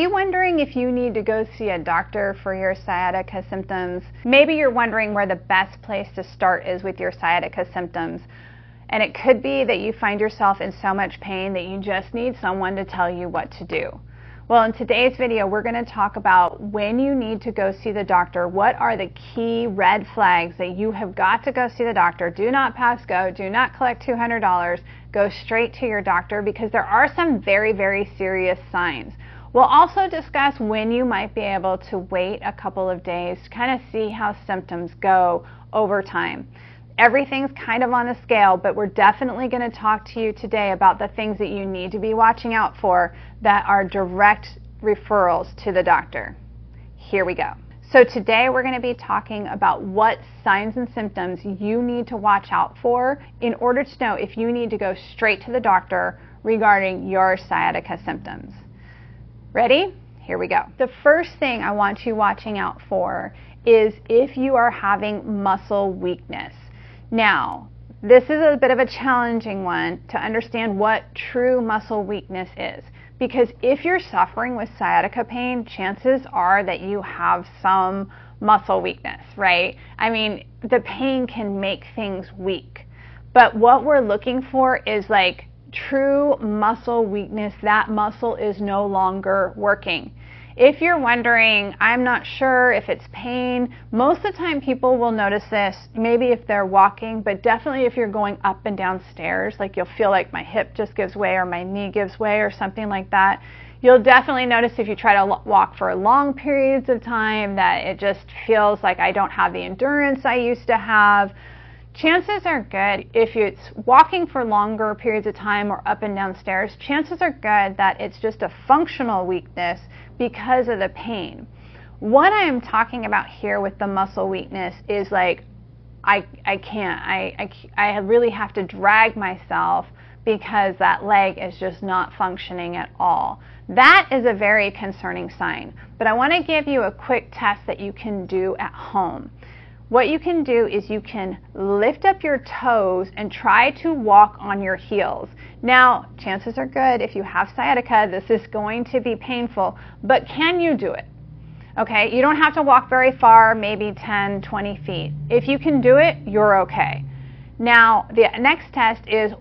you wondering if you need to go see a doctor for your sciatica symptoms? Maybe you're wondering where the best place to start is with your sciatica symptoms. And it could be that you find yourself in so much pain that you just need someone to tell you what to do. Well, in today's video, we're going to talk about when you need to go see the doctor. What are the key red flags that you have got to go see the doctor? Do not pass go. Do not collect $200. Go straight to your doctor because there are some very, very serious signs. We'll also discuss when you might be able to wait a couple of days to kind of see how symptoms go over time. Everything's kind of on a scale, but we're definitely going to talk to you today about the things that you need to be watching out for that are direct referrals to the doctor. Here we go. So today we're going to be talking about what signs and symptoms you need to watch out for in order to know if you need to go straight to the doctor regarding your sciatica symptoms. Ready? Here we go. The first thing I want you watching out for is if you are having muscle weakness. Now, this is a bit of a challenging one to understand what true muscle weakness is, because if you're suffering with sciatica pain, chances are that you have some muscle weakness, right? I mean, the pain can make things weak, but what we're looking for is like true muscle weakness. That muscle is no longer working. If you're wondering, I'm not sure if it's pain, most of the time people will notice this, maybe if they're walking, but definitely if you're going up and down stairs, like you'll feel like my hip just gives way or my knee gives way or something like that. You'll definitely notice if you try to walk for long periods of time that it just feels like I don't have the endurance I used to have. Chances are good, if it's walking for longer periods of time or up and down stairs, chances are good that it's just a functional weakness because of the pain. What I am talking about here with the muscle weakness is like, I really have to drag myself because that leg is just not functioning at all. That is a very concerning sign, but I want to give you a quick test that you can do at home. What you can do is you can lift up your toes and try to walk on your heels. Now, chances are good if you have sciatica, this is going to be painful, but can you do it? Okay, you don't have to walk very far, maybe 10, 20 feet. If you can do it, you're okay. Now, the next test is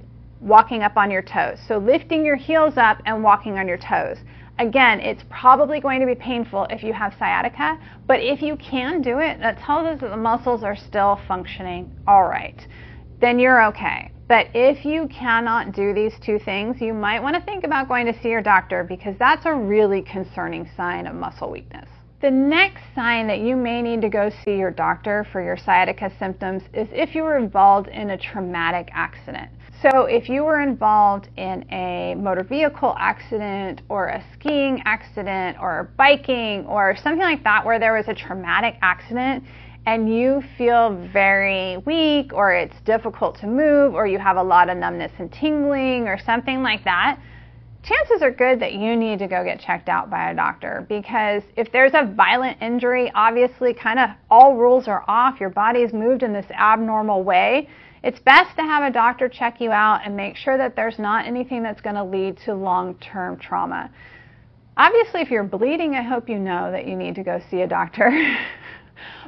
walking up on your toes. So lifting your heels up and walking on your toes. Again, it's probably going to be painful if you have sciatica, but if you can do it, that tells us that the muscles are still functioning all right. Then you're okay. But if you cannot do these two things, you might want to think about going to see your doctor because that's a really concerning sign of muscle weakness. The next sign that you may need to go see your doctor for your sciatica symptoms is if you were involved in a traumatic accident. So if you were involved in a motor vehicle accident or a skiing accident or biking or something like that where there was a traumatic accident and you feel very weak or it's difficult to move or you have a lot of numbness and tingling or something like that, chances are good that you need to go get checked out by a doctor, because if there's a violent injury, obviously kind of all rules are off, your body's moved in this abnormal way, it's best to have a doctor check you out and make sure that there's not anything that's going to lead to long-term trauma. Obviously, if you're bleeding, I hope you know that you need to go see a doctor.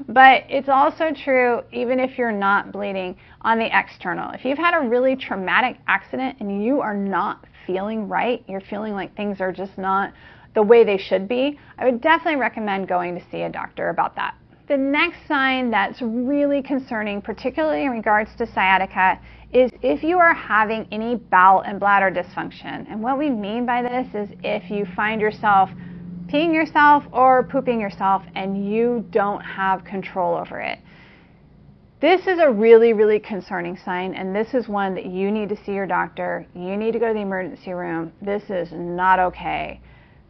But it's also true even if you're not bleeding on the external. If you've had a really traumatic accident and you are not feeling right, you're feeling like things are just not the way they should be, I would definitely recommend going to see a doctor about that. The next sign that's really concerning, particularly in regards to sciatica, is if you are having any bowel and bladder dysfunction. And what we mean by this is if you find yourself peeing yourself or pooping yourself and you don't have control over it. This is a really, really concerning sign, and this is one that you need to see your doctor. You need to go to the emergency room. This is not okay.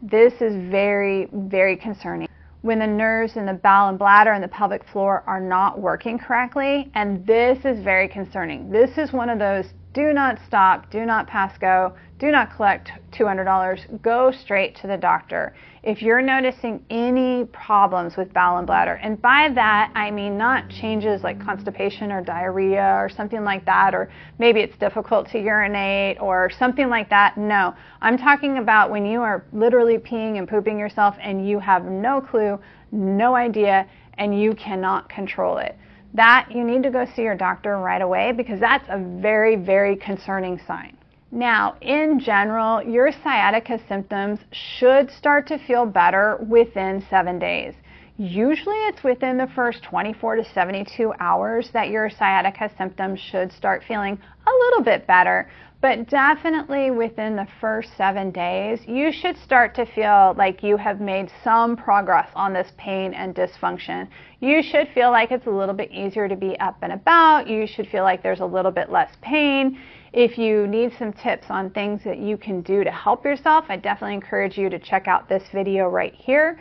This is very, very concerning. When the nerves in the bowel and bladder and the pelvic floor are not working correctly, and this is very concerning. This is one of those do not stop, do not pass go, do not collect $200. Go straight to the doctor. If you're noticing any problems with bowel and bladder, and by that I mean not changes like constipation or diarrhea or something like that, or maybe it's difficult to urinate or something like that. No, I'm talking about when you are literally peeing and pooping yourself and you have no clue, no idea, and you cannot control it. That you need to go see your doctor right away, because that's a very, very concerning sign. Now, in general, your sciatica symptoms should start to feel better within 7 days. Usually it's within the first 24 to 72 hours that your sciatica symptoms should start feeling a little bit better, but definitely within the first 7 days, you should start to feel like you have made some progress on this pain and dysfunction. You should feel like it's a little bit easier to be up and about. You should feel like there's a little bit less pain. If you need some tips on things that you can do to help yourself, I definitely encourage you to check out this video right here.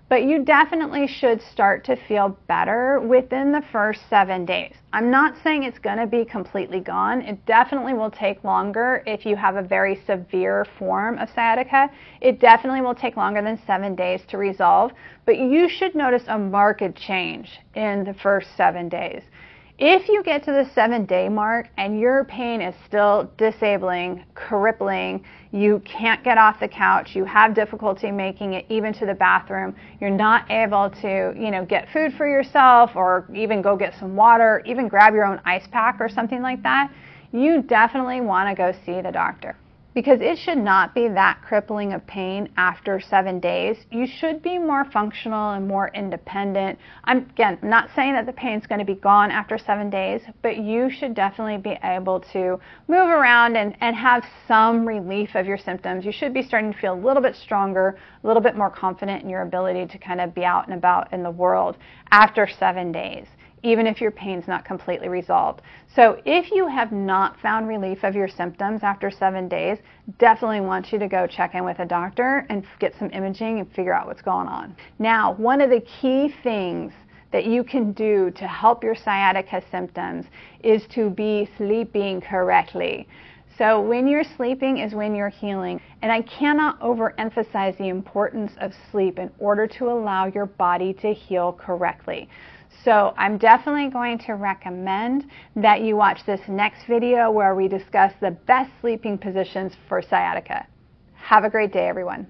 But you definitely should start to feel better within the first 7 days. I'm not saying it's going to be completely gone. It definitely will take longer if you have a very severe form of sciatica. It definitely will take longer than 7 days to resolve, but you should notice a marked change in the first 7 days. If you get to the 7-day mark and your pain is still disabling, crippling, you can't get off the couch, you have difficulty making it even to the bathroom, you're not able to, get food for yourself or even go get some water, even grab your own ice pack or something like that, you definitely want to go see the doctor. Because it should not be that crippling of pain after 7 days. You should be more functional and more independent. I'm not saying that the pain's going to be gone after 7 days, but you should definitely be able to move around and have some relief of your symptoms. You should be starting to feel a little bit stronger, a little bit more confident in your ability to kind of be out and about in the world after 7 days, even if your pain's not completely resolved. So if you have not found relief of your symptoms after 7 days, definitely want you to go check in with a doctor and get some imaging and figure out what's going on. Now, one of the key things that you can do to help your sciatica symptoms is to be sleeping correctly. So when you're sleeping is when you're healing. And I cannot overemphasize the importance of sleep in order to allow your body to heal correctly. So I'm definitely going to recommend that you watch this next video where we discuss the best sleeping positions for sciatica. Have a great day, everyone.